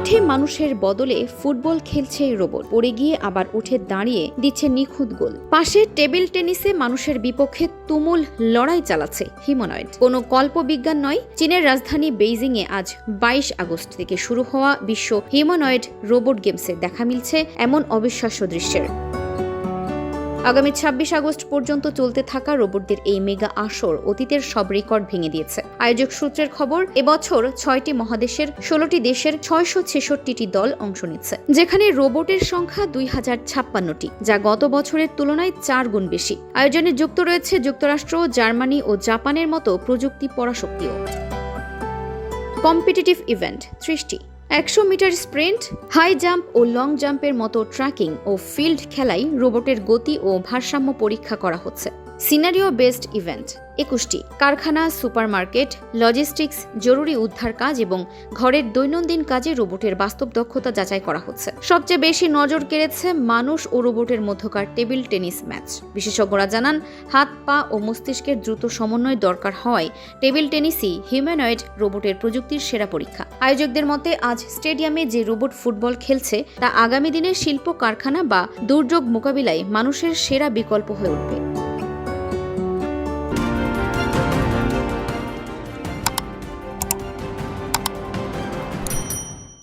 মাঠে মানুষের বদলে ফুটবল খেলছে রোবট, পড়ে গিয়ে আবার উঠে দাঁড়িয়ে দিচ্ছে নিখুঁত গোল। পাশে টেবিল টেনিসে মানুষের বিপক্ষে তুমুল লড়াই চালাচ্ছে হিউম্যানয়েড। কোনো কল্পবিজ্ঞান নয়, চীনের রাজধানী বেইজিংয়ে আজ 22 আগস্ট থেকে শুরু হওয়া বিশ্ব হিউম্যানয়েড রোবট গেমসে দেখা মিলছে এমন অবিশ্বাস্য দৃশ্যের। আগামী 26 আগস্ট পর্যন্ত চলতে থাকা রোবটদের এই মেগা আসর অতীতের সব রেকর্ড ভেঙে দিয়েছে। আয়োজক সূত্রের খবর, এবছর 6টি মহাদেশের 16টি দেশের 666টি দল অংশ নিচ্ছে, যেখানে রোবটের সংখ্যা 2056টি, যা গত বছরের তুলনায় 4 গুণ বেশি। আয়োজনে যুক্ত রয়েছে যুক্তরাষ্ট্র, জার্মানি ও জাপানের মতো প্রযুক্তি পরাশক্তিও। কম্পিটিটিভ ইভেন্ট 30টি, 100 মিটার স্প্রিন্ট, হাই জাম্প ও লং জাম্পের মতো ট্র্যাকিং ও ফিল্ড খেলায় রোবটের গতি ও ভারসাম্য পরীক্ষা করা হচ্ছে। সিনারিও বেসড ইভেন্ট 21টি, কারখানা, সুপারমার্কেট, লজিস্টিক্স, জরুরি উদ্ধার কাজ এবং ঘরের দৈনন্দিন কাজে রোবটের বাস্তব দক্ষতা যাচাই করা হচ্ছে। সবচেয়ে বেশি নজর কেড়েছে মানুষ ও রোবটের মধ্যকার টেবিল টেনিস ম্যাচ। বিশেষজ্ঞরা জানান, হাত, পা ও মস্তিষ্কের দ্রুত সমন্বয় দরকার হওয়ায় টেবিল টেনিসই হিউম্যানয়েড রোবটের প্রযুক্তির সেরা পরীক্ষা। আয়োজকদের মতে, আজ স্টেডিয়ামে যে রোবট ফুটবল খেলছে তা আগামী দিনের শিল্প কারখানা বা দুর্যোগ মোকাবিলায় মানুষের সেরা বিকল্প হয়ে উঠবে।